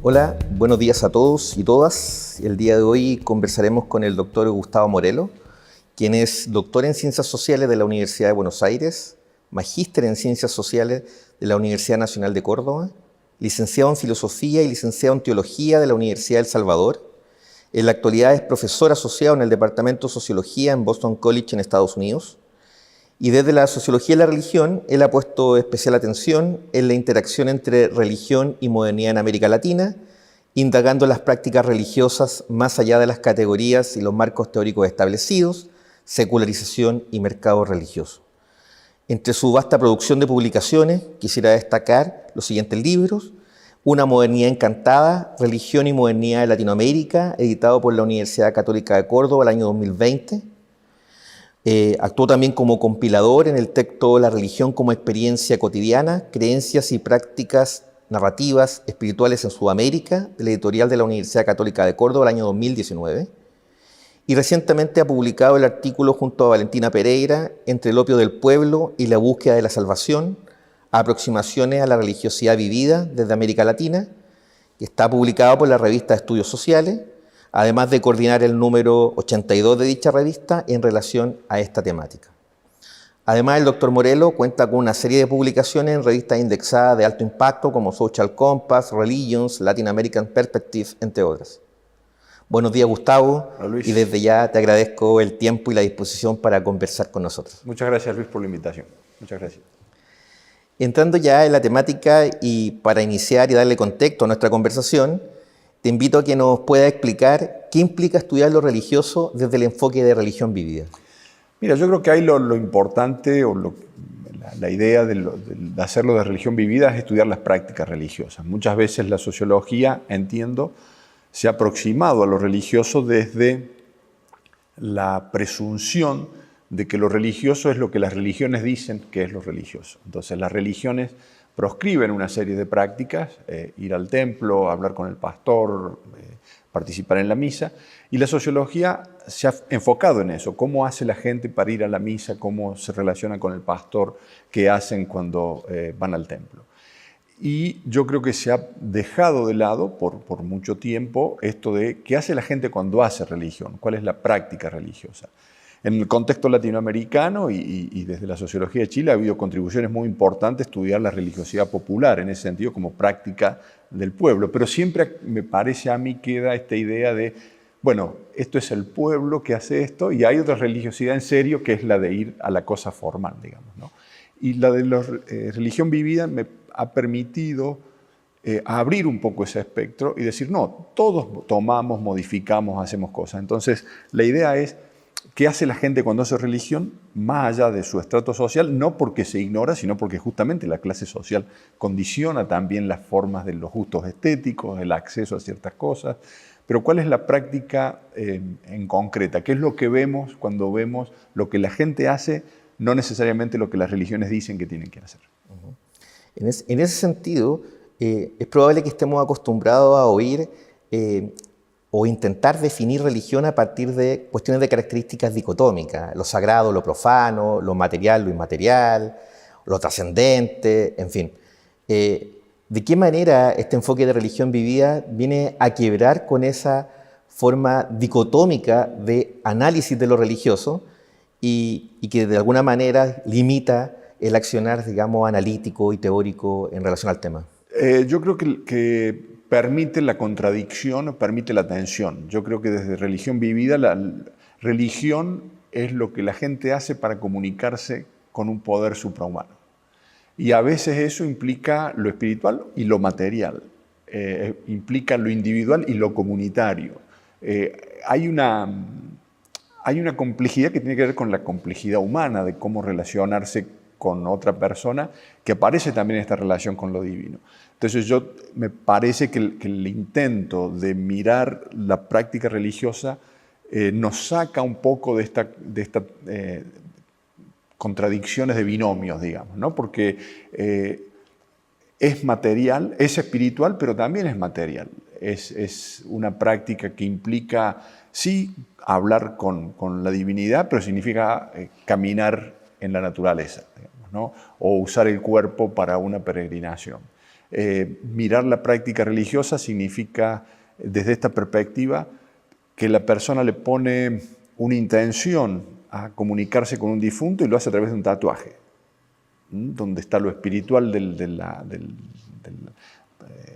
Hola, buenos días a todos y todas. El día de hoy conversaremos con el doctor Gustavo Morelo, quien es doctor en Ciencias Sociales de la Universidad de Buenos Aires, magíster en Ciencias Sociales de la Universidad Nacional de Córdoba, licenciado en Filosofía y licenciado en Teología de la Universidad de El Salvador. En la actualidad es profesor asociado en el Departamento de Sociología en Boston College en Estados Unidos. Y desde la sociología de la religión, él ha puesto especial atención en la interacción entre religión y modernidad en América Latina, indagando las prácticas religiosas más allá de las categorías y los marcos teóricos establecidos, secularización y mercado religioso. Entre su vasta producción de publicaciones, quisiera destacar los siguientes libros: Una modernidad encantada, Religión y modernidad de Latinoamérica, editado por la Universidad Católica de Córdoba el año 2020. Actuó también como compilador en el texto La religión como experiencia cotidiana, creencias y prácticas narrativas espirituales en Sudamérica, de la editorial de la Universidad Católica de Córdoba el año 2019. Y recientemente ha publicado el artículo junto a Valentina Pereira, Entre el opio del pueblo y la búsqueda de la salvación, aproximaciones a la religiosidad vivida desde América Latina, que está publicado por la revista Estudios Sociales, además de coordinar el número 82 de dicha revista en relación a esta temática. Además, el doctor Morelo cuenta con una serie de publicaciones en revistas indexadas de alto impacto como Social Compass, Religions, Latin American Perspective, entre otras. Buenos días, Gustavo, y desde ya te agradezco el tiempo y la disposición para conversar con nosotros. Muchas gracias, Luis, por la invitación. Muchas gracias. Entrando ya en la temática y para iniciar y darle contexto a nuestra conversación, te invito a que nos pueda explicar qué implica estudiar lo religioso desde el enfoque de religión vivida. Mira, yo creo que ahí lo importante o la idea de hacerlo de religión vivida es estudiar las prácticas religiosas. Muchas veces la sociología, entiendo, se ha aproximado a lo religioso desde la presunción de que lo religioso es lo que las religiones dicen que es lo religioso. Entonces las religiones proscriben una serie de prácticas, ir al templo, hablar con el pastor, participar en la misa, y la sociología se ha enfocado en eso, cómo hace la gente para ir a la misa, cómo se relaciona con el pastor, qué hacen cuando van al templo. Y yo creo que se ha dejado de lado por mucho tiempo esto de qué hace la gente cuando hace religión, cuál es la práctica religiosa. En el contexto latinoamericano y desde la sociología de Chile ha habido contribuciones muy importantes a estudiar la religiosidad popular, en ese sentido como práctica del pueblo. Pero siempre me parece a mí queda esta idea de, bueno, esto es el pueblo que hace esto y hay otra religiosidad en serio que es la de ir a la cosa formal, digamos, ¿no? Y la de la religión vivida me ha permitido abrir un poco ese espectro y decir, no, todos tomamos, modificamos, hacemos cosas. Entonces, la idea es, ¿qué hace la gente cuando hace religión? Más allá de su estrato social, no porque se ignora, sino porque justamente la clase social condiciona también las formas de los gustos estéticos, el acceso a ciertas cosas. Pero ¿cuál es la práctica en concreta? ¿Qué es lo que vemos cuando vemos lo que la gente hace, no necesariamente lo que las religiones dicen que tienen que hacer? Uh-huh. En ese sentido, es probable que estemos acostumbrados a oír o intentar definir religión a partir de cuestiones de características dicotómicas, lo sagrado, lo profano, lo material, lo inmaterial, lo trascendente, en fin. ¿De qué manera este enfoque de religión vivida viene a quebrar con esa forma dicotómica de análisis de lo religioso y que de alguna manera limita el accionar, digamos, analítico y teórico en relación al tema? Yo creo que permite la contradicción, permite la tensión. Yo creo que desde religión vivida, la religión es lo que la gente hace para comunicarse con un poder suprahumano. Y a veces eso implica lo espiritual y lo material, implica lo individual y lo comunitario. Hay una complejidad que tiene que ver con la complejidad humana, de cómo relacionarse con otra persona, que aparece también en esta relación con lo divino. Entonces me parece que el intento de mirar la práctica religiosa nos saca un poco de estas contradicciones de binomios, digamos, ¿no? Porque es material, es espiritual, pero también es material. Es una práctica que implica, sí, hablar con la divinidad, pero significa caminar en la naturaleza, digamos, ¿no? O usar el cuerpo para una peregrinación. Mirar la práctica religiosa significa, desde esta perspectiva, que la persona le pone una intención a comunicarse con un difunto y lo hace a través de un tatuaje, donde está lo espiritual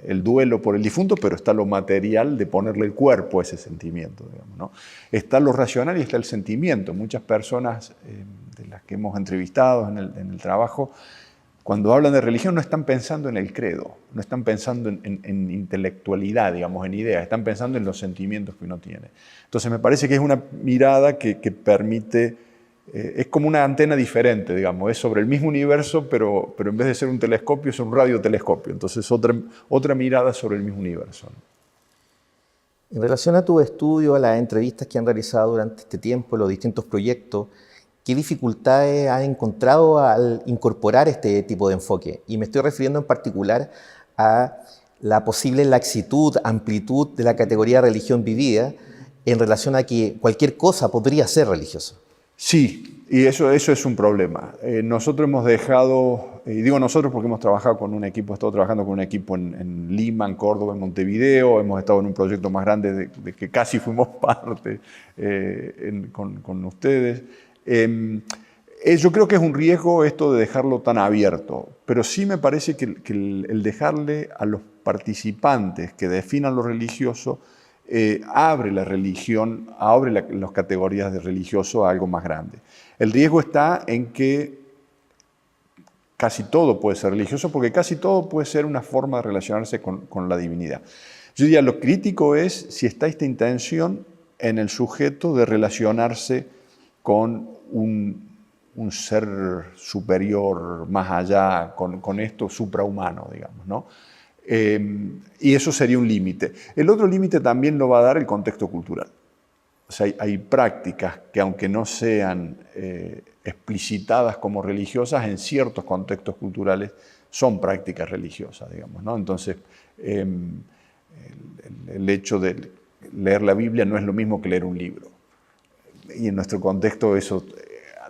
el duelo por el difunto, pero está lo material de ponerle el cuerpo a ese sentimiento, digamos, ¿no? Está lo racional y está el sentimiento. Muchas personas de las que hemos entrevistado en el trabajo, cuando hablan de religión no están pensando en el credo, no están pensando en intelectualidad, digamos, en ideas, están pensando en los sentimientos que uno tiene. Entonces me parece que es una mirada que permite, es como una antena diferente, digamos, es sobre el mismo universo, pero en vez de ser un telescopio es un radiotelescopio, entonces otra mirada sobre el mismo universo, ¿no? En relación a tu estudio, a las entrevistas que han realizado durante este tiempo, los distintos proyectos, ¿qué dificultades has encontrado al incorporar este tipo de enfoque? Y me estoy refiriendo en particular a la posible laxitud, amplitud de la categoría religión vivida en relación a que cualquier cosa podría ser religiosa. Sí, y eso es un problema. Nosotros hemos dejado, y digo nosotros porque hemos trabajado con un equipo, he estado trabajando con un equipo en Lima, en Córdoba, en Montevideo, hemos estado en un proyecto más grande de que casi fuimos parte con ustedes. Yo creo que es un riesgo esto de dejarlo tan abierto, pero sí me parece que el dejarle a los participantes que definan lo religioso abre la religión, abre las categorías de religioso a algo más grande. El riesgo está en que casi todo puede ser religioso, porque casi todo puede ser una forma de relacionarse con la divinidad. Yo diría, lo crítico es si está esta intención en el sujeto de relacionarse con un ser superior, más allá, con esto suprahumano, digamos, ¿no? Y eso sería un límite. El otro límite también lo va a dar el contexto cultural. O sea, hay prácticas que, aunque no sean explicitadas como religiosas, en ciertos contextos culturales son prácticas religiosas, digamos, ¿no? Entonces, el hecho de leer la Biblia no es lo mismo que leer un libro. Y en nuestro contexto eso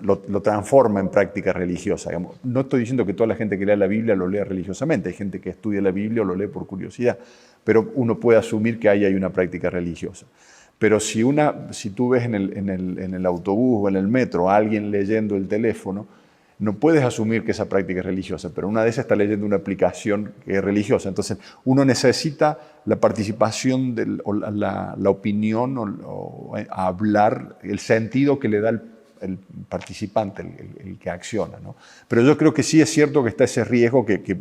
lo transforma en práctica religiosa. Digamos. No estoy diciendo que toda la gente que lea la Biblia lo lea religiosamente, hay gente que estudia la Biblia o lo lee por curiosidad, pero uno puede asumir que ahí hay una práctica religiosa. Pero si tú ves en el autobús o en el metro a alguien leyendo el teléfono, no puedes asumir que esa práctica es religiosa, pero una de esas está leyendo una aplicación que es religiosa. Entonces, uno necesita la participación, o la opinión, o hablar, el sentido que le da el participante, el que acciona, ¿no? Pero yo creo que sí es cierto que está ese riesgo que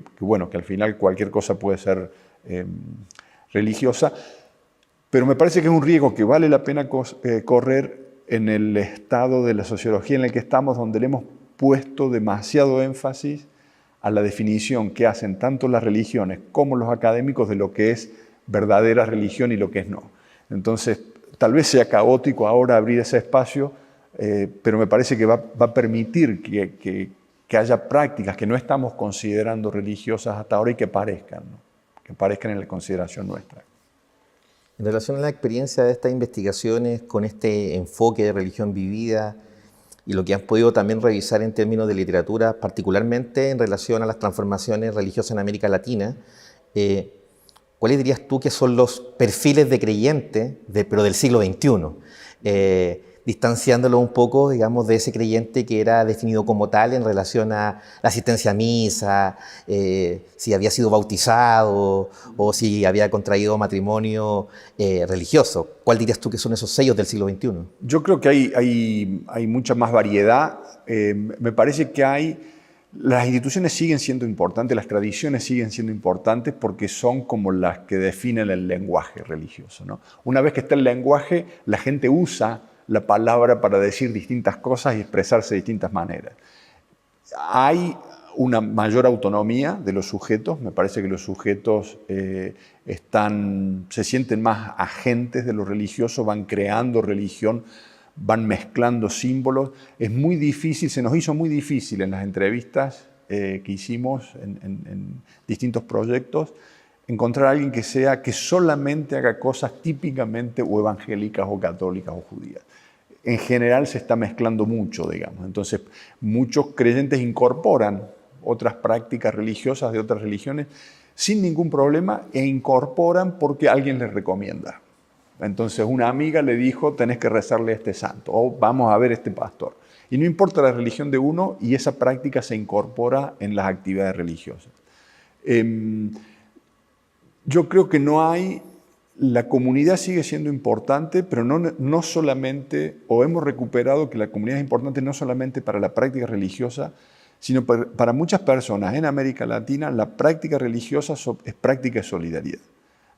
al final cualquier cosa puede ser religiosa, pero me parece que es un riesgo que vale la pena correr en el estado de la sociología en el que estamos, donde le hemos puesto demasiado énfasis a la definición que hacen tanto las religiones como los académicos de lo que es verdadera religión y lo que es no. Entonces, tal vez sea caótico ahora abrir ese espacio, pero me parece que va a permitir que haya prácticas que no estamos considerando religiosas hasta ahora y que parezcan, ¿no? Que parezcan en la consideración nuestra. En relación a la experiencia de estas investigaciones con este enfoque de religión vivida y lo que han podido también revisar en términos de literatura, particularmente en relación a las transformaciones religiosas en América Latina, ¿cuáles dirías tú que son los perfiles de creyentes, pero del siglo XXI? Distanciándolo un poco, digamos, de ese creyente que era definido como tal en relación a la asistencia a misa, si había sido bautizado o si había contraído matrimonio religioso. ¿Cuál dirías tú que son esos sellos del siglo XXI? Yo creo que hay mucha más variedad. Me parece que las instituciones siguen siendo importantes, las tradiciones siguen siendo importantes porque son como las que definen el lenguaje religioso, ¿no? Una vez que está el lenguaje, la gente usa la palabra para decir distintas cosas y expresarse de distintas maneras. Hay una mayor autonomía de los sujetos, me parece que los sujetos se sienten más agentes de lo religioso, van creando religión, van mezclando símbolos. Es muy difícil, se nos hizo muy difícil en las entrevistas que hicimos en distintos proyectos, encontrar a alguien que solamente haga cosas típicamente o evangélicas o católicas o judías. En general se está mezclando mucho, digamos. Entonces, muchos creyentes incorporan otras prácticas religiosas de otras religiones sin ningún problema e incorporan porque alguien les recomienda. Entonces una amiga le dijo, tenés que rezarle a este santo o vamos a ver a este pastor. Y no importa la religión de uno y esa práctica se incorpora en las actividades religiosas. Yo creo que la comunidad sigue siendo importante, pero no solamente, o hemos recuperado que la comunidad es importante no solamente para la práctica religiosa, sino para muchas personas en América Latina, la práctica religiosa es práctica de solidaridad.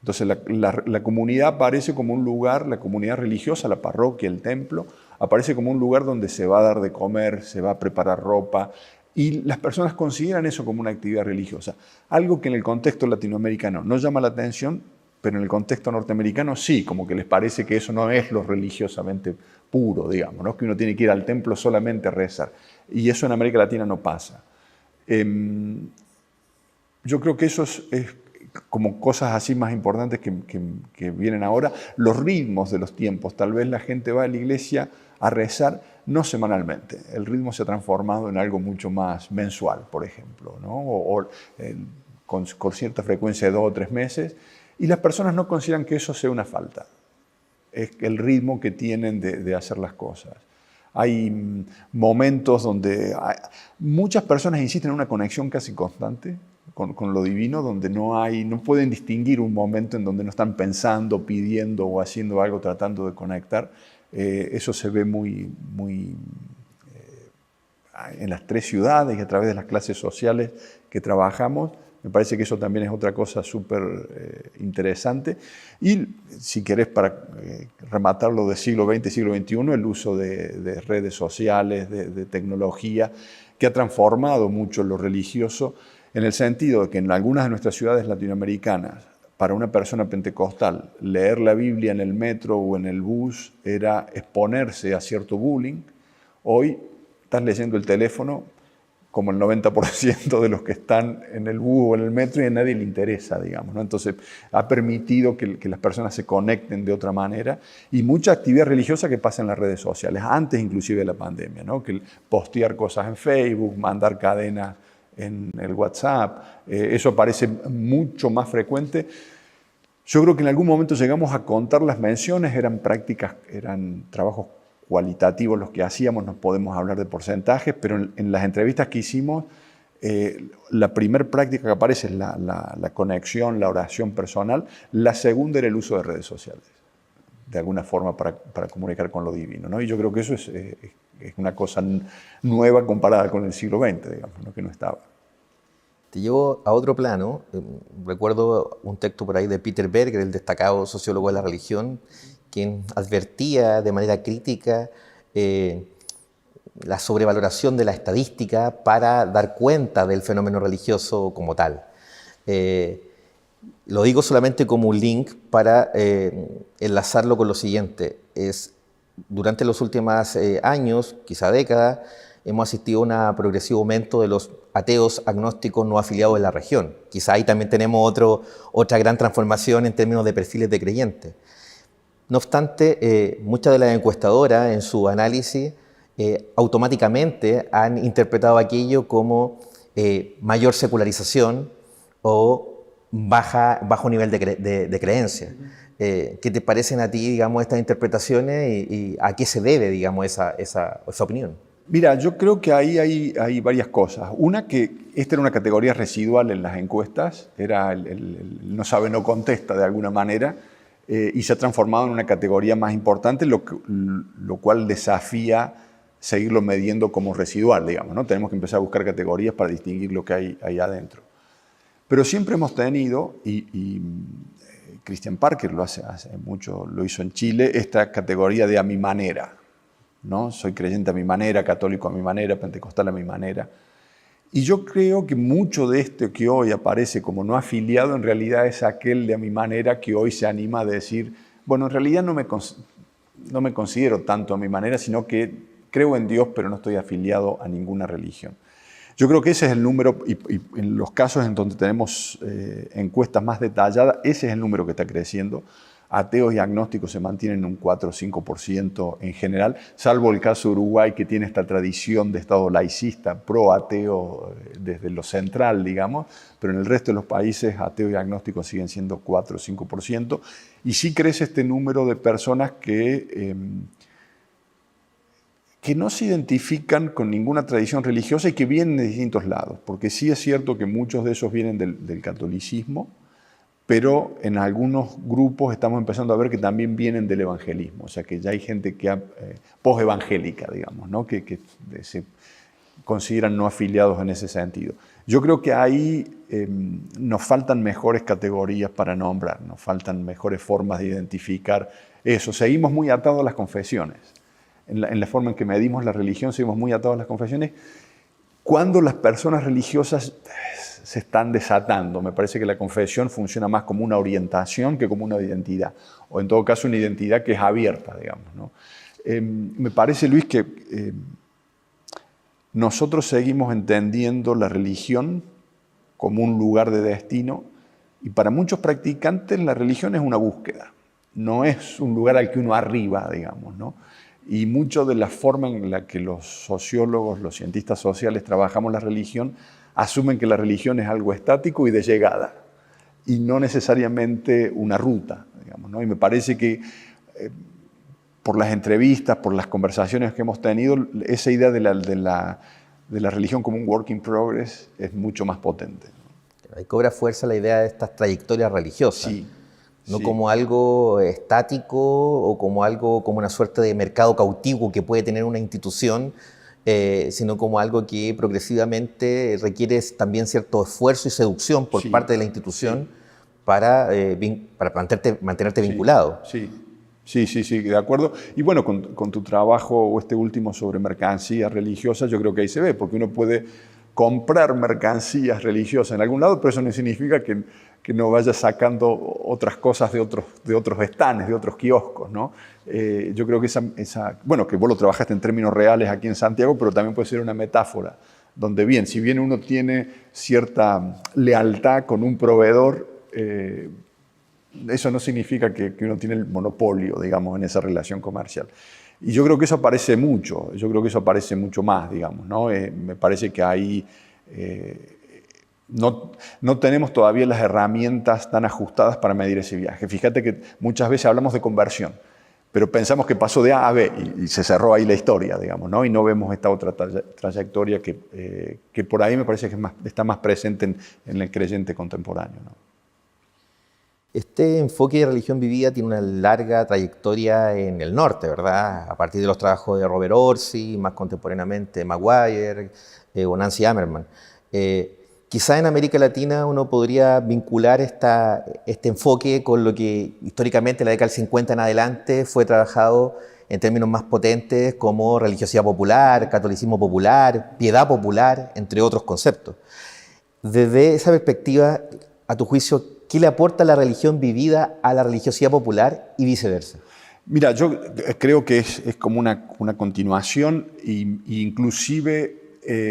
Entonces la comunidad aparece como un lugar, la comunidad religiosa, la parroquia, el templo, aparece como un lugar donde se va a dar de comer, se va a preparar ropa, y las personas consideran eso como una actividad religiosa. Algo que en el contexto latinoamericano no llama la atención, pero en el contexto norteamericano sí, como que les parece que eso no es lo religiosamente puro, digamos, ¿no? Que uno tiene que ir al templo solamente a rezar. Y eso en América Latina no pasa. Yo creo que eso es como cosas así más importantes que vienen ahora. Los ritmos de los tiempos. Tal vez la gente va a la iglesia a rezar no semanalmente. El ritmo se ha transformado en algo mucho más mensual, por ejemplo, ¿no? Con cierta frecuencia de 2 o 3 meses. Y las personas no consideran que eso sea una falta. Es el ritmo que tienen de hacer las cosas. Hay momentos donde muchas personas insisten en una conexión casi constante con lo divino, donde no pueden distinguir un momento en donde no están pensando, pidiendo o haciendo algo, tratando de conectar. Eso se ve muy en las 3 ciudades y a través de las clases sociales que trabajamos. Me parece que eso también es otra cosa súper interesante. Y si querés, para rematarlo del siglo XX y siglo XXI, el uso de redes sociales, de tecnología, que ha transformado mucho lo religioso, en el sentido de que en algunas de nuestras ciudades latinoamericanas, para una persona pentecostal, leer la Biblia en el metro o en el bus era exponerse a cierto bullying. Hoy estás leyendo el teléfono como el 90% de los que están en el bus o en el metro y a nadie le interesa, digamos, ¿no? Entonces ha permitido que las personas se conecten de otra manera y mucha actividad religiosa que pasa en las redes sociales, antes inclusive de la pandemia, ¿no? Que postear cosas en Facebook, mandar cadenas en el WhatsApp, eso parece mucho más frecuente. Yo creo que en algún momento llegamos a contar las menciones, eran prácticas, eran trabajos cualitativos los que hacíamos, no podemos hablar de porcentajes, pero en las entrevistas que hicimos, la primera práctica que aparece es la conexión, la oración personal, la segunda era el uso de redes sociales, de alguna forma para comunicar con lo divino, ¿no? Y yo creo que eso es una cosa nueva comparada con el siglo XX, digamos, ¿no? Que no estaba. Te llevo a otro plano. Recuerdo un texto por ahí de Peter Berger, el destacado sociólogo de la religión, quien advertía de manera crítica la sobrevaloración de la estadística para dar cuenta del fenómeno religioso como tal. Lo digo solamente como un link para enlazarlo con lo siguiente. Durante los últimos años, quizá décadas, hemos asistido a un progresivo aumento de los ateos agnósticos no afiliados en la región. Quizá ahí también tenemos otra gran transformación en términos de perfiles de creyentes. No obstante, muchas de las encuestadoras en su análisis automáticamente han interpretado aquello como mayor secularización o bajo nivel de creencia. ¿Qué te parecen a ti, digamos, estas interpretaciones y a qué se debe, digamos, esa opinión? Mira, yo creo que ahí hay varias cosas. Una, que esta era una categoría residual en las encuestas, era el no sabe, no contesta de alguna manera, y se ha transformado en una categoría más importante, lo cual desafía seguirlo midiendo como residual, digamos, ¿no? Tenemos que empezar a buscar categorías para distinguir lo que hay ahí adentro. Pero siempre hemos tenido, y Christian Parker lo hace mucho, lo hizo en Chile, esta categoría de a mi manera, ¿no? Soy creyente a mi manera, católico a mi manera, pentecostal a mi manera. Y yo creo que mucho de esto que hoy aparece como no afiliado, en realidad es aquel de a mi manera que hoy se anima a decir, bueno, en realidad no me considero tanto a mi manera, sino que creo en Dios, pero no estoy afiliado a ninguna religión. Yo creo que ese es el número, y en los casos en donde tenemos encuestas más detalladas, ese es el número que está creciendo. Ateos y agnósticos se mantienen en un 4 o 5% en general, salvo el caso de Uruguay, que tiene esta tradición de Estado laicista, pro-ateo desde lo central, digamos, pero en el resto de los países ateos y agnósticos siguen siendo 4 o 5%, y sí crece este número de personas que no se identifican con ninguna tradición religiosa y que vienen de distintos lados, porque sí es cierto que muchos de esos vienen del catolicismo, pero en algunos grupos estamos empezando a ver que también vienen del evangelismo, o sea que ya hay gente que post-evangélica, digamos, ¿no? que se consideran no afiliados en ese sentido. Yo creo que ahí nos faltan mejores categorías para nombrar, nos faltan mejores formas de identificar eso. Seguimos muy atados a las confesiones. En la forma en que medimos la religión, seguimos muy atados a las confesiones. Cuando las personas religiosas se están desatando, me parece que la confesión funciona más como una orientación que como una identidad, o en todo caso una identidad que es abierta, digamos, ¿no? Me parece, Luis, que nosotros seguimos entendiendo la religión como un lugar de destino, y para muchos practicantes la religión es una búsqueda, no es un lugar al que uno arriba, digamos, ¿no? Y mucho de la forma en la que los sociólogos, los cientistas sociales trabajamos la religión, asumen que la religión es algo estático y de llegada, y no necesariamente una ruta, digamos, ¿no? Y me parece que por las entrevistas, por las conversaciones que hemos tenido, esa idea de la religión como un work in progress es mucho más potente. Ahí cobra fuerza la idea de estas trayectorias religiosas. Sí. No sí. como algo estático o como algo como una suerte de mercado cautivo que puede tener una institución, sino como algo que progresivamente requiere también cierto esfuerzo y seducción por parte de la institución para mantenerte vinculado. Sí, de acuerdo. Y bueno, con tu trabajo o este último sobre mercancías religiosas, yo creo que ahí se ve, porque uno puede comprar mercancías religiosas en algún lado, pero eso no significa que no vaya sacando otras cosas de otros stands, de otros kioscos, ¿no? Yo creo que bueno, que vos lo trabajaste en términos reales aquí en Santiago, pero también puede ser una metáfora, donde si bien uno tiene cierta lealtad con un proveedor, eso no significa que uno tiene el monopolio, digamos, en esa relación comercial. Y yo creo que eso aparece mucho, más, digamos, ¿no? Me parece que ahí no tenemos todavía las herramientas tan ajustadas para medir ese viaje. Fíjate que muchas veces hablamos de conversión, pero pensamos que pasó de A a B y se cerró ahí la historia, digamos, ¿no? Y no vemos esta otra trayectoria que por ahí me parece que está más presente en el creyente contemporáneo, ¿no? Este enfoque de religión vivida tiene una larga trayectoria en el norte, ¿verdad? A partir de los trabajos de Robert Orsi, más contemporáneamente Maguire o Nancy Ammerman. Quizá en América Latina uno podría vincular este enfoque con lo que históricamente en la década del 50 en adelante fue trabajado en términos más potentes como religiosidad popular, catolicismo popular, piedad popular, entre otros conceptos. Desde esa perspectiva, a tu juicio, ¿qué le aporta la religión vivida a la religiosidad popular y viceversa? Mira, yo creo que es como una continuación, e inclusive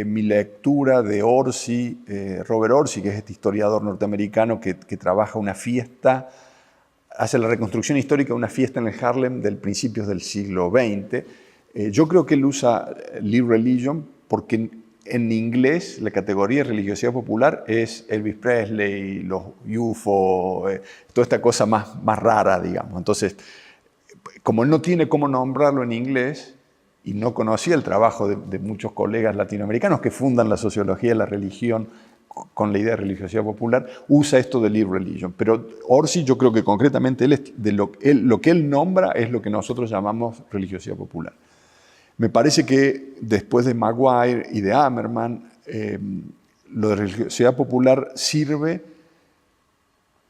mi lectura de Orsi, Robert Orsi, que es este historiador norteamericano que trabaja una fiesta, hace la reconstrucción histórica de una fiesta en el Harlem del principios del siglo XX. Yo creo que él usa Live Religion porque en inglés la categoría de religiosidad popular es Elvis Presley, los UFO, toda esta cosa más rara, digamos. Entonces, como él no tiene cómo nombrarlo en inglés y no conocía el trabajo de muchos colegas latinoamericanos que fundan la sociología de la religión con la idea de religiosidad popular, usa esto de Live Religion. Pero Orsi, yo creo que concretamente lo que él nombra es lo que nosotros llamamos religiosidad popular. Me parece que después de Maguire y de Ammerman, lo de religiosidad popular sirve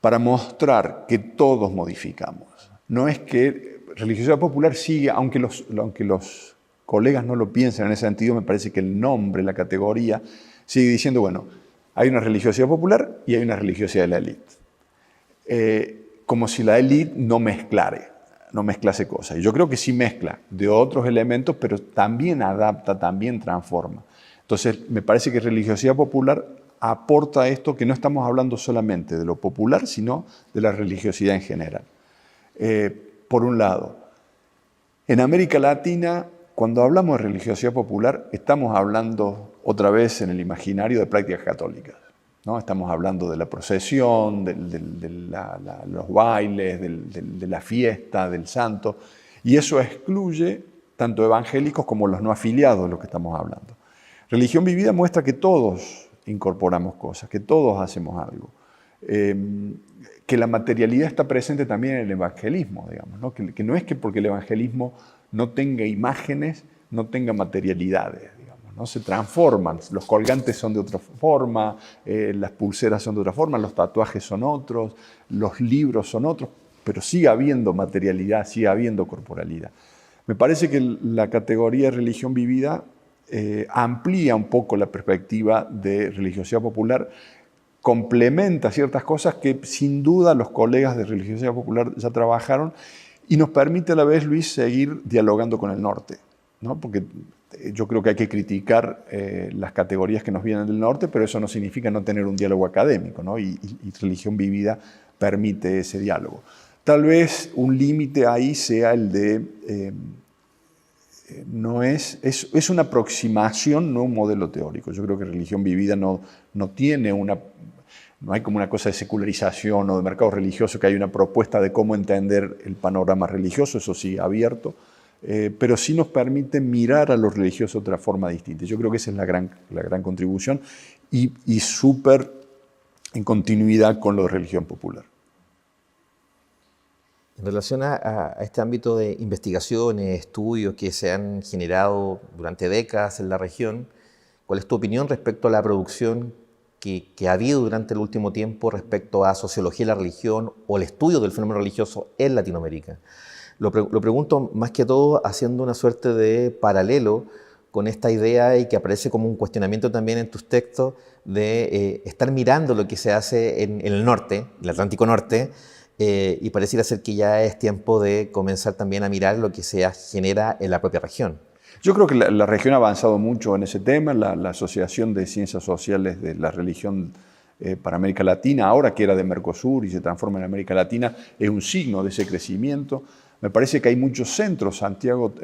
para mostrar que todos modificamos. No es que religiosidad popular sigue, aunque los colegas no lo piensen en ese sentido, me parece que el nombre, la categoría, sigue diciendo, bueno, hay una religiosidad popular y hay una religiosidad de la élite. Como si la élite no mezclase cosas. Y yo creo que sí mezcla de otros elementos, pero también adapta, también transforma. Entonces, me parece que religiosidad popular aporta esto, que no estamos hablando solamente de lo popular, sino de la religiosidad en general. por un lado. En América Latina, cuando hablamos de religiosidad popular, estamos hablando otra vez en el imaginario de prácticas católicas, ¿no? Estamos hablando de la procesión, de los bailes, de la fiesta, del santo, y eso excluye tanto evangélicos como los no afiliados de los que estamos hablando. Religión vivida muestra que todos incorporamos cosas, que todos hacemos algo, que la materialidad está presente también en el evangelismo, digamos, ¿no? Que no es que porque el evangelismo no tenga imágenes, no tenga materialidades, digamos, ¿no? Se transforman, los colgantes son de otra forma, las pulseras son de otra forma, los tatuajes son otros, los libros son otros, pero sigue habiendo materialidad, sigue habiendo corporalidad. Me parece que la categoría de religión vivida amplía un poco la perspectiva de religiosidad popular, complementa ciertas cosas que sin duda los colegas de religiosidad popular ya trabajaron y nos permite a la vez, Luis, seguir dialogando con el norte, ¿no? Porque yo creo que hay que criticar las categorías que nos vienen del norte, pero eso no significa no tener un diálogo académico, ¿no? Y religión vivida permite ese diálogo. Tal vez un límite ahí sea el de... es una aproximación, no un modelo teórico. Yo creo que religión vivida no tiene no hay como una cosa de secularización o de mercado religioso, que hay una propuesta de cómo entender el panorama religioso, eso sí, abierto, pero sí nos permite mirar a lo religioso de otra forma distinta. Yo creo que esa es la gran contribución y súper en continuidad con lo de religión popular. En relación a este ámbito de investigaciones, estudios que se han generado durante décadas en la región, ¿cuál es tu opinión respecto a la producción que ha habido durante el último tiempo respecto a sociología de la religión o el estudio del fenómeno religioso en Latinoamérica? Lo pregunto más que todo haciendo una suerte de paralelo con esta idea y que aparece como un cuestionamiento también en tus textos de estar mirando lo que se hace en el norte, el Atlántico Norte, y pareciera ser que ya es tiempo de comenzar también a mirar lo que se genera en la propia región. Yo creo que la región ha avanzado mucho en ese tema. La Asociación de Ciencias Sociales de la Religión para América Latina, ahora que era de Mercosur y se transforma en América Latina, es un signo de ese crecimiento. Me parece que hay muchos centros. Santiago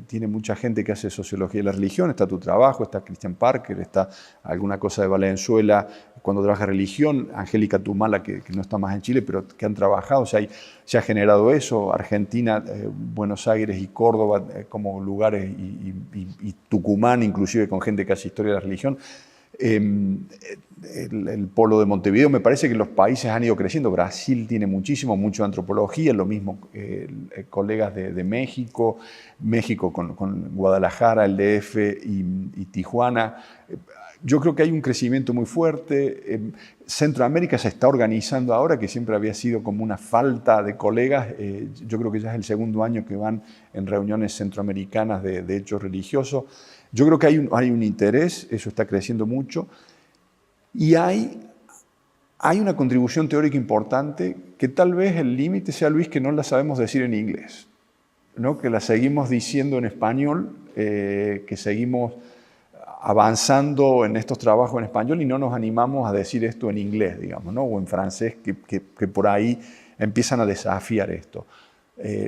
tiene mucha gente que hace sociología de la religión. Está tu trabajo, está Christian Parker, está alguna cosa de Valenzuela cuando trabaja religión, Angélica Tumala, que no está más en Chile, pero que han trabajado. O sea, se ha generado eso. Argentina, Buenos Aires y Córdoba como lugares, y Tucumán, inclusive con gente que hace historia de la religión. El polo de Montevideo, me parece que los países han ido creciendo. Brasil tiene mucho antropología, lo mismo colegas de México con Guadalajara, el DF y Tijuana. Yo creo que hay un crecimiento muy fuerte. Centroamérica se está organizando ahora, que siempre había sido como una falta de colegas. Yo creo que ya es el segundo año que van en reuniones centroamericanas de hechos religiosos. Yo creo que hay un interés, eso está creciendo mucho, y hay una contribución teórica importante que tal vez el límite sea, Luis, que no la sabemos decir en inglés, ¿no? Que la seguimos diciendo en español, que seguimos avanzando en estos trabajos en español y no nos animamos a decir esto en inglés, digamos, ¿no? O en francés, que por ahí empiezan a desafiar esto,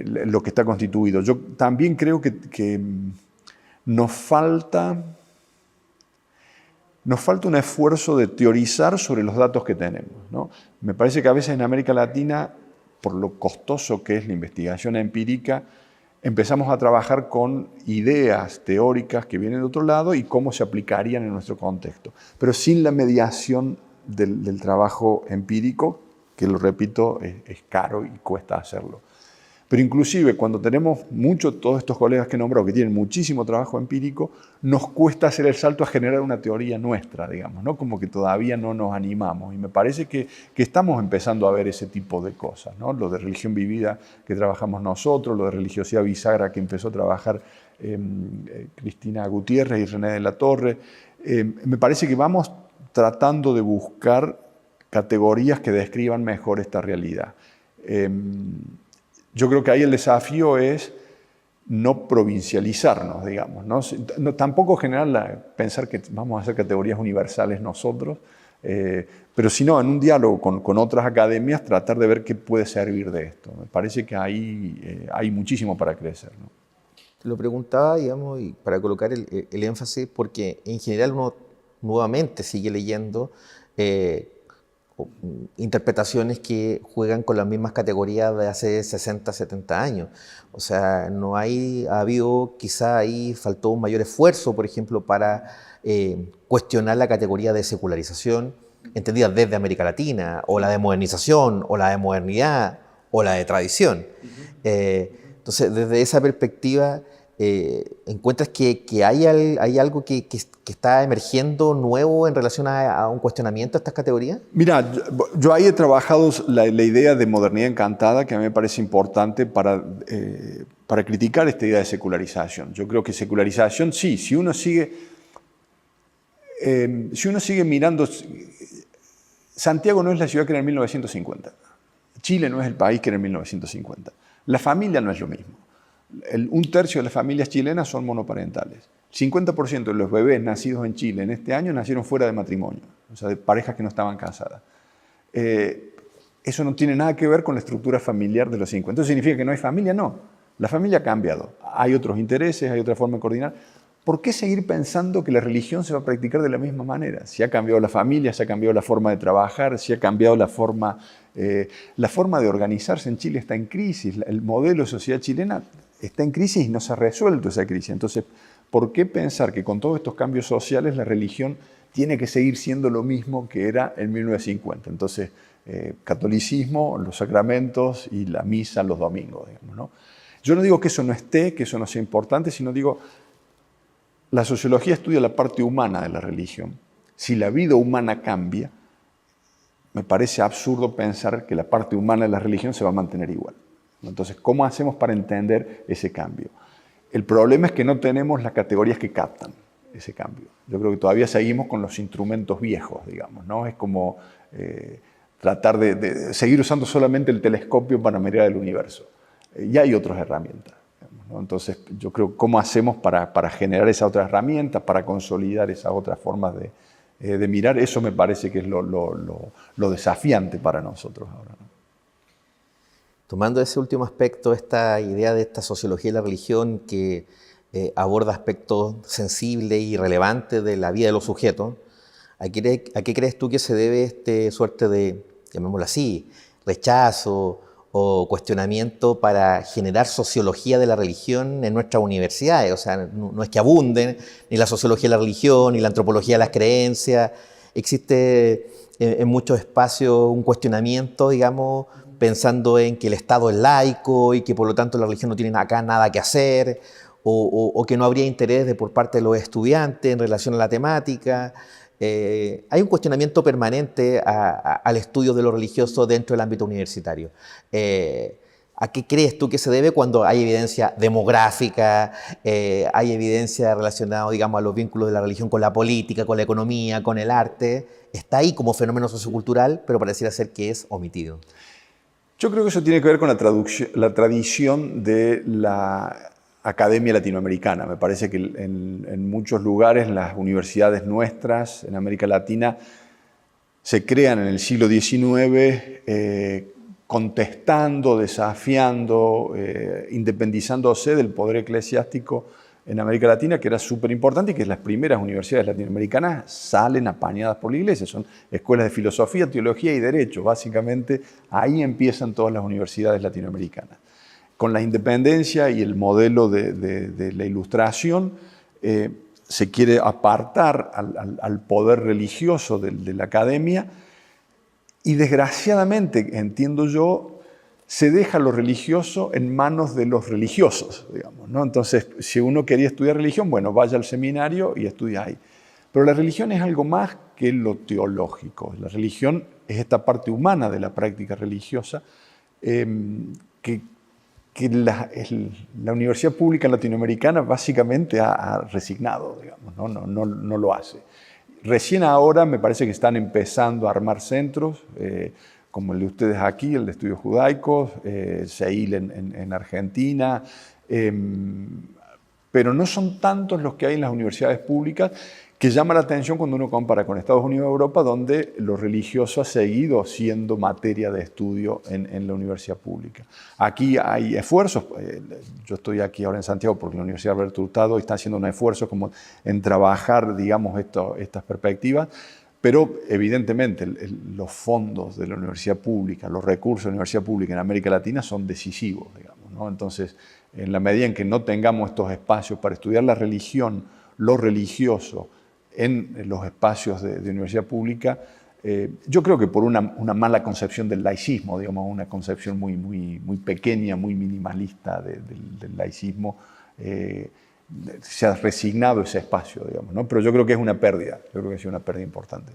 lo que está constituido. Yo también creo que nos falta un esfuerzo de teorizar sobre los datos que tenemos, ¿no? Me parece que a veces en América Latina, por lo costoso que es la investigación empírica, empezamos a trabajar con ideas teóricas que vienen de otro lado y cómo se aplicarían en nuestro contexto, pero sin la mediación del trabajo empírico, que lo repito, es caro y cuesta hacerlo. Pero inclusive cuando tenemos todos estos colegas que he nombrado que tienen muchísimo trabajo empírico, nos cuesta hacer el salto a generar una teoría nuestra, digamos, ¿no? Como que todavía no nos animamos. Y me parece que estamos empezando a ver ese tipo de cosas, ¿no? Lo de religión vivida que trabajamos nosotros, lo de religiosidad bisagra que empezó a trabajar Cristina Gutiérrez y René de la Torre. Me parece que vamos tratando de buscar categorías que describan mejor esta realidad. Yo creo que ahí el desafío es no provincializarnos, digamos, ¿no? Tampoco pensar que vamos a hacer categorías universales nosotros. Pero si no, en un diálogo con otras academias, tratar de ver qué puede servir de esto. Me parece que hay muchísimo para crecer, ¿no? Lo preguntaba, digamos, y para colocar el énfasis, porque en general uno nuevamente sigue leyendo interpretaciones que juegan con las mismas categorías de hace 60, 70 años. O sea, ha habido, quizá ahí faltó un mayor esfuerzo, por ejemplo, para cuestionar la categoría de secularización, entendida desde América Latina, o la de modernización, o la de modernidad, o la de tradición. Entonces, desde esa perspectiva, ¿encuentras que hay algo que está emergiendo nuevo en relación a un cuestionamiento de estas categorías? Mira, yo ahí he trabajado la idea de modernidad encantada, que a mí me parece importante para criticar esta idea de secularización. Yo creo que secularización, sí, si uno sigue mirando, Santiago no es la ciudad que era en 1950, Chile no es el país que era en 1950, la familia no es lo mismo. Un tercio de las familias chilenas son monoparentales. 50% de los bebés nacidos en Chile en este año nacieron fuera de matrimonio, o sea, de parejas que no estaban casadas. Eso no tiene nada que ver con la estructura familiar de los 50. ¿Entonces significa que no hay familia? No. La familia ha cambiado. Hay otros intereses, hay otra forma de coordinar. ¿Por qué seguir pensando que la religión se va a practicar de la misma manera? Si ha cambiado la familia, si ha cambiado la forma de trabajar, si ha cambiado la forma de organizarse en Chile está en crisis. El modelo de sociedad chilena está en crisis y no se ha resuelto esa crisis. Entonces, ¿por qué pensar que con todos estos cambios sociales la religión tiene que seguir siendo lo mismo que era en 1950? Entonces, catolicismo, los sacramentos y la misa los domingos, digamos, ¿no? Yo no digo que eso no esté, que eso no sea importante, sino digo, la sociología estudia la parte humana de la religión. Si la vida humana cambia, me parece absurdo pensar que la parte humana de la religión se va a mantener igual. Entonces, ¿cómo hacemos para entender ese cambio? El problema es que no tenemos las categorías que captan ese cambio. Yo creo que todavía seguimos con los instrumentos viejos, digamos, ¿no? Es como tratar de seguir usando solamente el telescopio para mirar el universo. Ya hay otras herramientas, digamos, ¿no? Entonces, yo creo, ¿cómo hacemos para generar esas otras herramientas, para consolidar esas otras formas de mirar? Eso me parece que es lo desafiante para nosotros ahora, ¿no? Tomando ese último aspecto, esta idea de esta sociología de la religión que aborda aspectos sensibles y relevantes de la vida de los sujetos, ¿a qué crees tú que se debe este suerte de, llamémoslo así, rechazo o cuestionamiento para generar sociología de la religión en nuestras universidades? O sea, no es que abunden ni la sociología de la religión, ni la antropología de las creencias. Existe en muchos espacios un cuestionamiento, digamos, pensando en que el Estado es laico y que por lo tanto la religión no tiene acá nada que hacer, o que no habría interés por parte de los estudiantes en relación a la temática. Hay un cuestionamiento permanente al estudio de lo religioso dentro del ámbito universitario. ¿A qué crees tú que se debe cuando hay evidencia demográfica, hay evidencia relacionada, digamos, a los vínculos de la religión con la política, con la economía, con el arte? Está ahí como fenómeno sociocultural, pero pareciera ser que es omitido. Yo creo que eso tiene que ver con la tradición de la academia latinoamericana. Me parece que en muchos lugares las universidades nuestras en América Latina se crean en el siglo XIX contestando, desafiando, independizándose del poder eclesiástico en América Latina, que era súper importante y que las primeras universidades latinoamericanas salen apañadas por la Iglesia. Son escuelas de filosofía, teología y derecho. Básicamente ahí empiezan todas las universidades latinoamericanas. Con la independencia y el modelo de la Ilustración, se quiere apartar al poder religioso de la academia y desgraciadamente, entiendo yo, se deja lo religioso en manos de los religiosos, digamos, ¿no? Entonces, si uno quería estudiar religión, bueno, vaya al seminario y estudia ahí. Pero la religión es algo más que lo teológico. La religión es esta parte humana de la práctica religiosa que la Universidad Pública Latinoamericana básicamente ha resignado, digamos, no lo hace. Recién ahora me parece que están empezando a armar centros, como el de ustedes aquí, el de Estudios Judaicos, CEIL en Argentina, pero no son tantos los que hay en las universidades públicas, que llama la atención cuando uno compara con Estados Unidos y Europa, donde lo religioso ha seguido siendo materia de estudio en la universidad pública. Aquí hay esfuerzos, yo estoy aquí ahora en Santiago porque la Universidad Alberto Hurtado está haciendo un esfuerzo como en trabajar, digamos, estas perspectivas, pero evidentemente los fondos de la universidad pública, los recursos de la universidad pública en América Latina son decisivos, digamos, ¿no? Entonces, en la medida en que no tengamos estos espacios para estudiar la religión, lo religioso, en los espacios de universidad pública, yo creo que por una mala concepción del laicismo, digamos, una concepción muy pequeña, muy minimalista del laicismo, se ha resignado ese espacio, digamos, ¿no? Pero yo creo que es una pérdida, yo creo que ha sido una pérdida importante.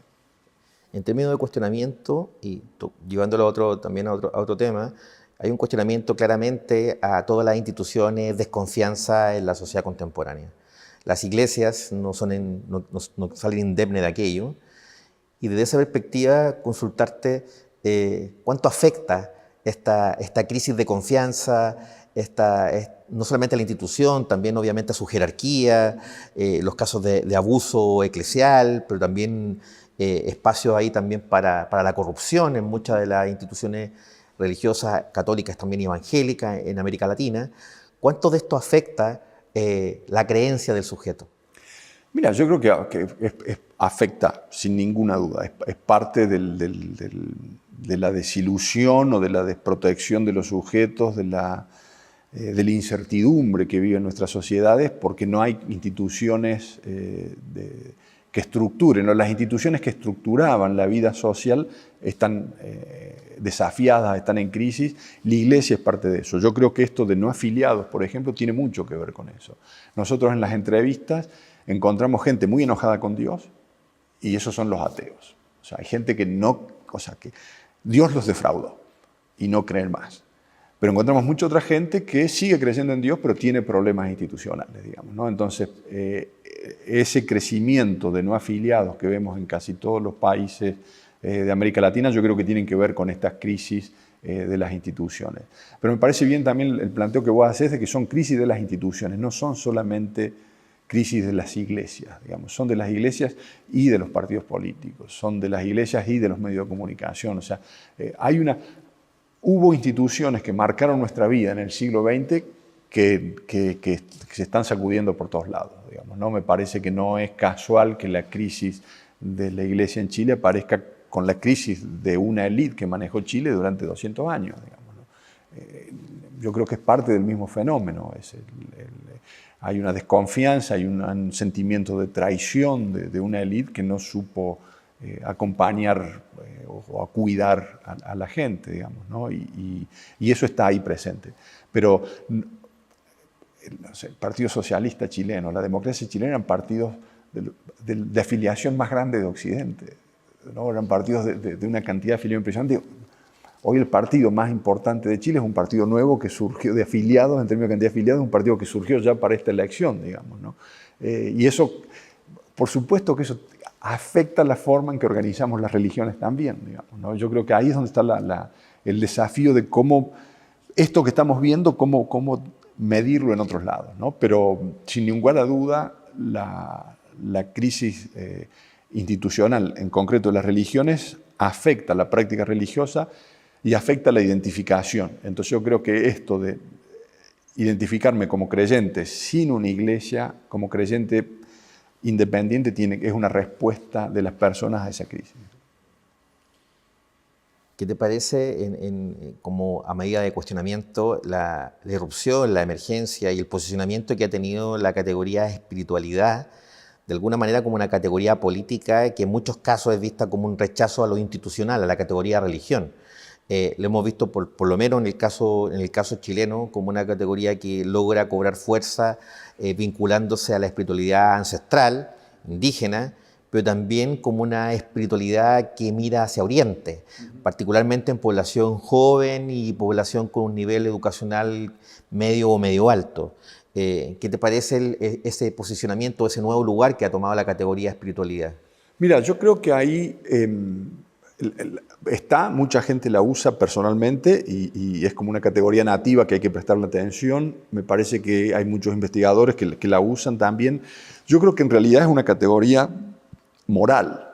En términos de cuestionamiento, y llevándolo también a otro tema, hay un cuestionamiento claramente a todas las instituciones, desconfianza en la sociedad contemporánea. Las iglesias no salen indemnes de aquello, y desde esa perspectiva consultarte cuánto afecta esta crisis de confianza, no solamente a la institución, también obviamente a su jerarquía, los casos de abuso eclesial, pero también espacios ahí también para la corrupción en muchas de las instituciones religiosas católicas, también evangélicas en América Latina. ¿Cuánto de esto afecta la creencia del sujeto? Mira, yo creo que afecta sin ninguna duda, es parte de la desilusión o de la desprotección de los sujetos, de la incertidumbre que viven nuestras sociedades, porque no hay instituciones que estructuren, o las instituciones que estructuraban la vida social están desafiadas, están en crisis. La iglesia es parte de eso. Yo creo que esto de no afiliados, por ejemplo, tiene mucho que ver con eso. Nosotros en las entrevistas encontramos gente muy enojada con Dios y esos son los ateos. O sea, hay gente que que Dios los defraudó y no creen más. Pero encontramos mucha otra gente que sigue creyendo en Dios, pero tiene problemas institucionales, digamos, ¿no? Entonces, ese crecimiento de no afiliados que vemos en casi todos los países de América Latina, yo creo que tienen que ver con estas crisis de las instituciones. Pero me parece bien también el planteo que vos haces de que son crisis de las instituciones, no son solamente crisis de las iglesias, digamos, son de las iglesias y de los partidos políticos, son de las iglesias y de los medios de comunicación. O sea, hubo instituciones que marcaron nuestra vida en el siglo XX que se están sacudiendo por todos lados, digamos, ¿no? Me parece que no es casual que la crisis de la iglesia en Chile aparezca con la crisis de una élite que manejó Chile durante 200 años, digamos, ¿no? Yo creo que es parte del mismo fenómeno. Hay una desconfianza, hay un sentimiento de traición de una élite que no supo acompañar o a cuidar a la gente, digamos, ¿no? Y eso está ahí presente. Pero no sé, el Partido Socialista chileno, la democracia chilena eran partidos de afiliación más grande de Occidente, ¿no? Eran partidos de una cantidad de afiliación impresionante. Hoy el partido más importante de Chile es un partido nuevo que surgió de afiliados, en términos de cantidad de afiliados, un partido que surgió ya para esta elección, digamos, ¿no? Y eso, por supuesto que eso afecta la forma en que organizamos las religiones también, digamos, ¿no? Yo creo que ahí es donde está el desafío de cómo esto que estamos viendo, cómo medirlo en otros lados, ¿no? Pero sin ninguna duda la crisis institucional, en concreto de las religiones, afecta la práctica religiosa y afecta la identificación. Entonces yo creo que esto de identificarme como creyente sin una iglesia, como creyente independiente, es una respuesta de las personas a esa crisis. ¿Qué te parece como a medida de cuestionamiento la irrupción, la emergencia y el posicionamiento que ha tenido la categoría espiritualidad, de alguna manera como una categoría política que en muchos casos es vista como un rechazo a lo institucional, a la categoría religión? Lo hemos visto por lo menos en el caso chileno como una categoría que logra cobrar fuerza vinculándose a la espiritualidad ancestral, indígena, pero también como una espiritualidad que mira hacia Oriente, particularmente en población joven y población con un nivel educacional medio o medio alto. ¿Qué te parece ese posicionamiento, ese nuevo lugar que ha tomado la categoría espiritualidad? Mira, yo creo que ahí mucha gente la usa personalmente y es como una categoría nativa que hay que prestarle atención. Me parece que hay muchos investigadores que la usan también. Yo creo que en realidad es una categoría moral.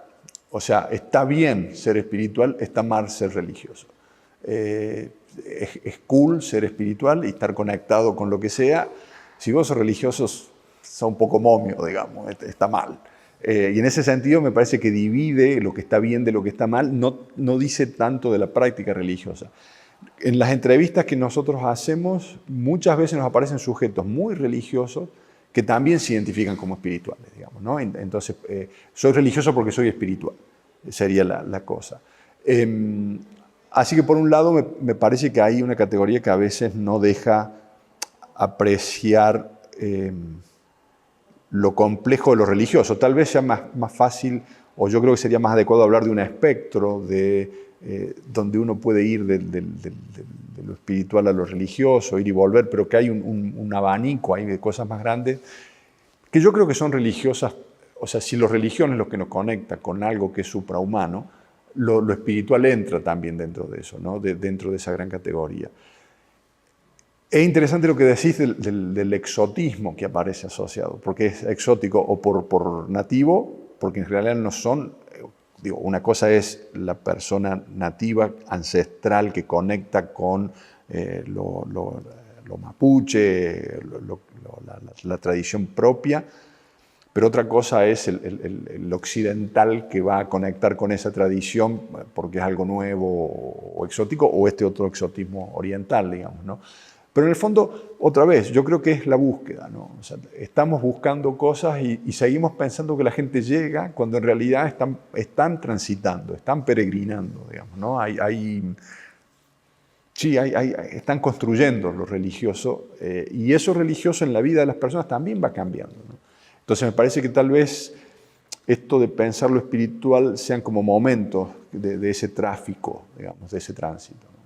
O sea, está bien ser espiritual, está mal ser religioso. Es cool ser espiritual y estar conectado con lo que sea. Si vos sos religioso, sos un poco momio, digamos, está mal. Y en ese sentido me parece que divide lo que está bien de lo que está mal, no dice tanto de la práctica religiosa. En las entrevistas que nosotros hacemos, muchas veces nos aparecen sujetos muy religiosos que también se identifican como espirituales, digamos, ¿no? Entonces, soy religioso porque soy espiritual, sería la cosa. Así que por un lado me parece que hay una categoría que a veces no deja apreciar lo complejo de lo religioso. Tal vez sea más fácil, o yo creo que sería más adecuado hablar de un espectro donde uno puede ir de lo espiritual a lo religioso, ir y volver, pero que hay un abanico ahí de cosas más grandes que yo creo que son religiosas. O sea, si la religión es lo que nos conecta con algo que es suprahumano, lo espiritual entra también dentro de eso, ¿no? Dentro de esa gran categoría. Es interesante lo que decís del exotismo que aparece asociado, porque es exótico o por nativo, porque en realidad no son. Digo, una cosa es la persona nativa, ancestral, que conecta con lo mapuche, la tradición propia, pero otra cosa es el occidental que va a conectar con esa tradición porque es algo nuevo o exótico, o este otro exotismo oriental, digamos, ¿no? Pero en el fondo, otra vez, yo creo que es la búsqueda, ¿no? O sea, estamos buscando cosas y seguimos pensando que la gente llega cuando en realidad están transitando, están peregrinando, digamos, ¿no? Están construyendo lo religioso y eso religioso en la vida de las personas también va cambiando, ¿no? Entonces me parece que tal vez esto de pensar lo espiritual sean como momentos de ese tráfico, digamos, de ese tránsito, ¿no?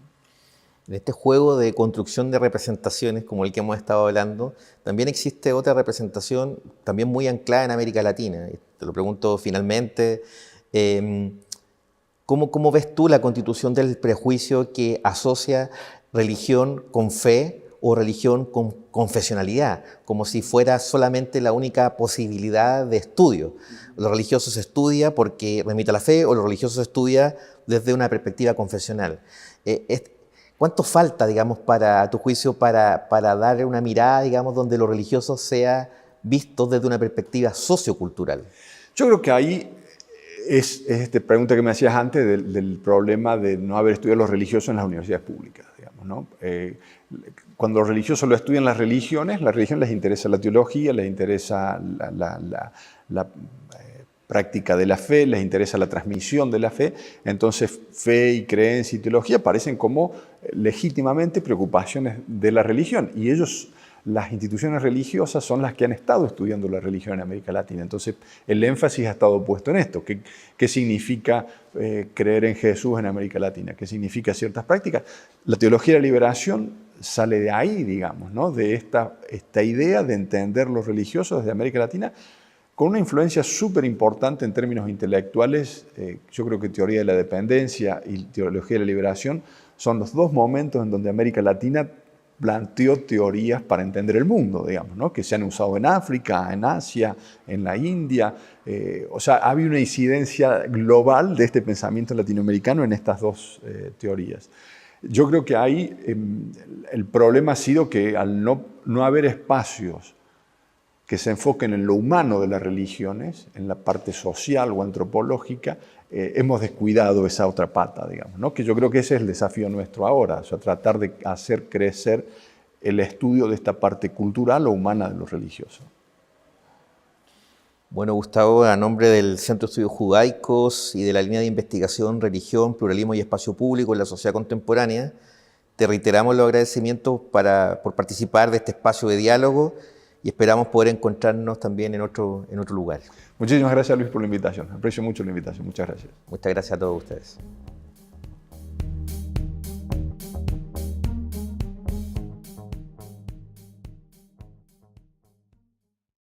En este juego de construcción de representaciones, como el que hemos estado hablando, también existe otra representación también muy anclada en América Latina. Y te lo pregunto finalmente, ¿cómo ves tú la constitución del prejuicio que asocia religión con fe o religión con confesionalidad, como si fuera solamente la única posibilidad de estudio? Lo religioso se estudia porque remite a la fe, o lo religioso se estudia desde una perspectiva confesional. ¿Cuánto falta, digamos, para tu juicio, para dar una mirada, digamos, donde lo religioso sea visto desde una perspectiva sociocultural? Yo creo que ahí es esta pregunta que me hacías antes del problema de no haber estudiado los religiosos en las universidades públicas, digamos, ¿no? Cuando los religiosos lo estudian las religiones les interesa la teología, les interesa la práctica de la fe, les interesa la transmisión de la fe. Entonces, fe y creencia y teología parecen como legítimamente preocupaciones de la religión. Y las instituciones religiosas son las que han estado estudiando la religión en América Latina. Entonces, el énfasis ha estado puesto en esto. ¿Qué significa creer en Jesús en América Latina? ¿Qué significa ciertas prácticas? La teología de la liberación sale de ahí, digamos, ¿no? De esta idea de entender los religiosos desde América Latina, con una influencia súper importante en términos intelectuales. Yo creo que teoría de la dependencia y teología de la liberación son los dos momentos en donde América Latina planteó teorías para entender el mundo, digamos, ¿no? Que se han usado en África, en Asia, en la India. O sea, había una incidencia global de este pensamiento latinoamericano en estas dos teorías. Yo creo que ahí el problema ha sido que al no haber espacios que se enfoquen en lo humano de las religiones, en la parte social o antropológica, hemos descuidado esa otra pata, digamos, ¿no? Que yo creo que ese es el desafío nuestro ahora, o sea, tratar de hacer crecer el estudio de esta parte cultural o humana de lo religioso. Bueno, Gustavo, a nombre del Centro de Estudios Judaicos y de la línea de investigación Religión, Pluralismo y Espacio Público en la Sociedad Contemporánea, te reiteramos los agradecimientos por participar de este espacio de diálogo y esperamos poder encontrarnos también en otro lugar. Muchísimas gracias, Luis, por la invitación. Aprecio mucho la invitación. Muchas gracias. Muchas gracias a todos ustedes.